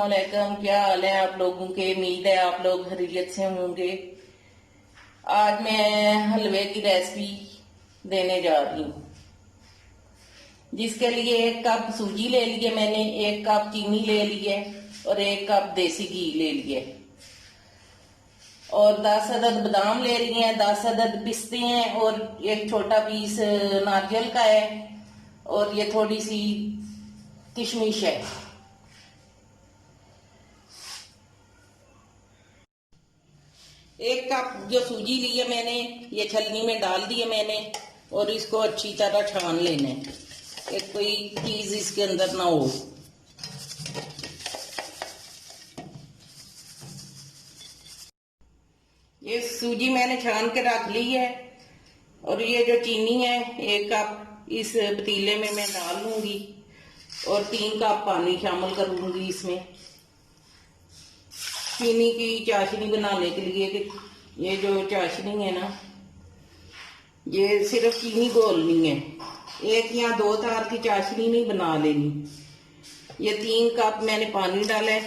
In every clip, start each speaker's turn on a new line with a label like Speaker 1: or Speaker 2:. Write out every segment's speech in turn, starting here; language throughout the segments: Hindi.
Speaker 1: अस्सलामुअलैकुम। क्या हाल है आप लोगों के? उम्मीद है आप लोग खैरियत से होंगे। आज मैं हलवे की रेसिपी देने जा रही हूँ, जिसके लिए 1 कप सूजी ले लिए मैंने, 1 कप चीनी ले लिए और 1 कप देसी घी ले लिए और 10 अदद बादाम ले लिए हैं, 10 अदद पिस्ते हैं और एक छोटा पीस नारियल का है और ये थोड़ी सी किशमिश है। 1 कप जो सूजी ली है मैंने, ये छलनी में डाल दी है मैंने और इसको अच्छी तरह छान लेना है, एक कोई चीज इसके अंदर ना हो। ये सूजी मैंने छान के रख ली है और ये जो चीनी है 1 कप इस पतीले में मैं डाल लूंगी और 3 कप पानी शामिल करूंगी इसमें, चीनी की चाशनी बनाने के लिए। कि ये जो चाशनी है ना, ये सिर्फ चीनी घोलनी है, 1 या 2 तार की चाशनी नहीं बना लेनी। ये 3 कप मैंने पानी डाला है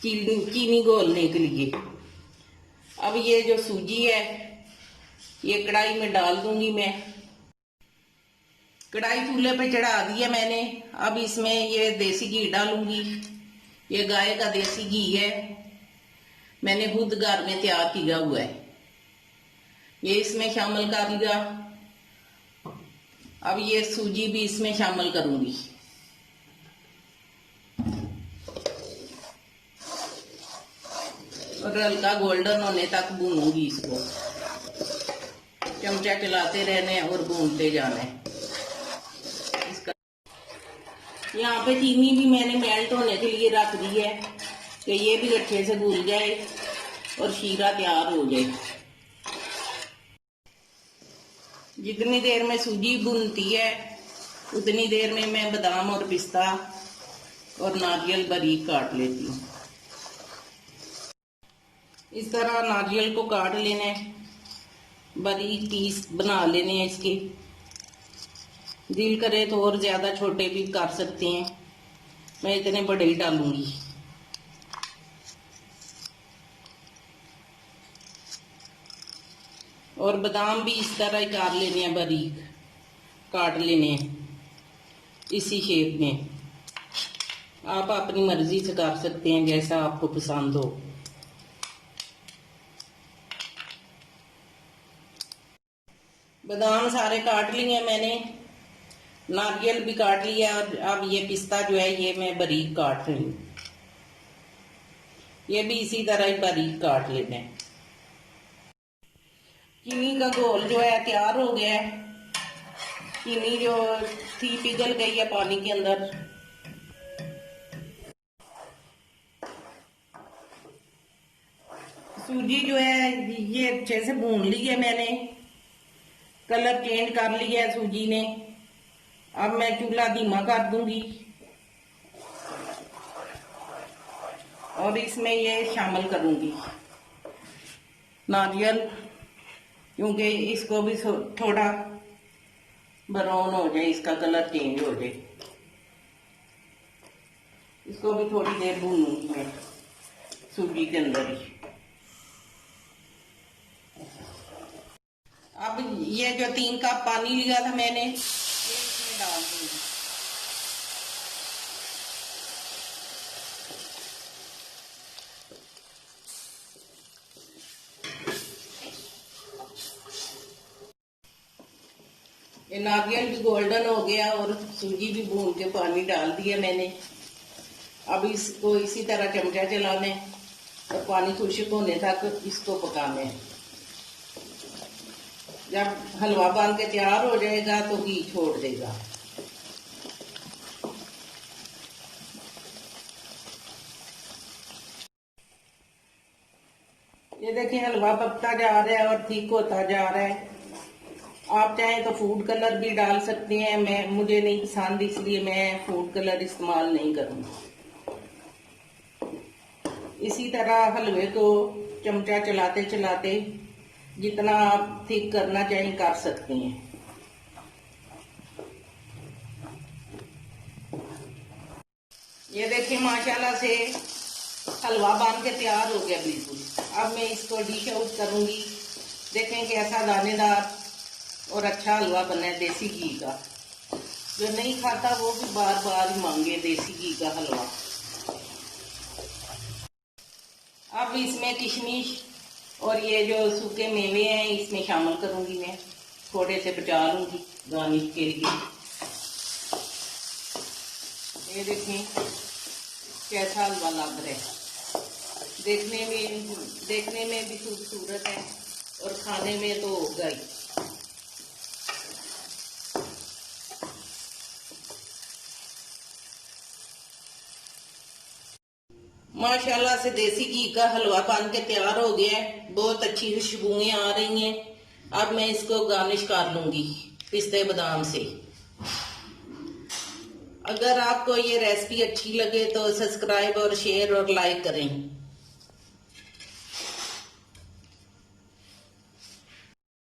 Speaker 1: चीनी घोलने के लिए। अब ये जो सूजी है ये कढ़ाई में डाल दूंगी मैं। कढ़ाई चूल्हे पे चढ़ा दी है मैंने। अब इसमें ये देसी घी डालूंगी। ये गाय का देसी घी है, मैंने खुद घर में तैयार किया हुआ है, ये इसमें शामिल कर लिया। अब ये सूजी भी इसमें शामिल करूंगी और हल्का गोल्डन होने तक भूनूंगी इसको, चमचा चलाते रहने और भूनते जाने। यहाँ पे चीनी भी मैंने मेल्ट होने के लिए रख दी है कि ये भी अच्छे से घुल जाए और शीरा तैयार हो जाए। जितनी देर में सूजी भुनती है उतनी देर में मैं बादाम और पिस्ता और नारियल बारीक काट लेती हूँ। इस तरह नारियल को काट लेना है, बारीक पीस बना लेने हैं इसके। दिल करे तो और ज्यादा छोटे भी कर सकते हैं, मैं इतने बड़े ही डालूंगी। और बादाम भी इस तरह ही काट लेने हैं, बारीक काट लेने हैं इसी शेप में। आप अपनी मर्जी से कर सकते हैं जैसा आपको पसंद हो। बादाम सारे काट लिए मैंने, नारियल भी काट लिया और अब ये पिस्ता जो है ये मैं बारीक काट रही हूँ, ये भी इसी तरह ही बारीक काट लेना है। चीनी का घोल जो है तैयार हो गया है, चीनी जो थी पिघल गई है पानी के अंदर। सूजी जो है ये अच्छे से भून ली है मैंने, कलर चेंज कर लिया है सूजी ने। अब मैं चूल्हा धीमा कर दूंगी और इसमें ये शामिल करूंगी नारियल, क्योंकि इसको भी थोड़ा ब्राउन हो जाए, इसका कलर चेंज हो जाए। इसको भी थोड़ी देर भूनूंगी मैं सूजी के अंदर ही। अब ये जो 3 कप पानी लिया था मैंने, ये इसमें डाल दूंगी। ये नारियल भी गोल्डन हो गया और सूजी भी भून के पानी डाल दिया मैंने। अब इसको इसी तरह चमचा चलाने और पानी खुश्क होने तक इसको पकाने हैं। जब हलवा बन के तैयार हो जाएगा तो घी छोड़ देगा। ये देखिए हलवा पकता जा रहा है और ठीक होता जा रहा है। आप चाहें तो फूड कलर भी डाल सकते हैं, मुझे नहीं पसंद इसलिए मैं फूड कलर इस्तेमाल नहीं करूंगी। इसी तरह हलवे को चमचा चलाते चलाते जितना आप थिक करना चाहें कर सकते हैं। ये देखिए देखिए माशाल्लाह से हलवा बन के तैयार हो गया बिल्कुल। अब मैं इसको डिश आउट करूंगी। देखें कैसा दानेदार और अच्छा हलवा बना है देसी घी का। जो नहीं खाता वो भी बार बार ही मांगे देसी घी का हलवा। अब इसमें किशमिश और ये जो सूखे मेवे हैं इसमें शामिल करूंगी मैं। थोड़े से बचा लूंगी गार्निश के लिए। ये देखें कैसा हलवा लग रहा है। देखने में भी खूबसूरत है और खाने में तो होगा ही। माशाल्लाह से देसी घी का हलवा बन के तैयार हो गया है। बहुत अच्छी खुशबुएं आ रही हैं। अब मैं इसको गार्निश कर लूंगी पिस्ते बादाम से। अगर आपको ये रेसिपी अच्छी लगे तो सब्सक्राइब और शेयर और लाइक करें।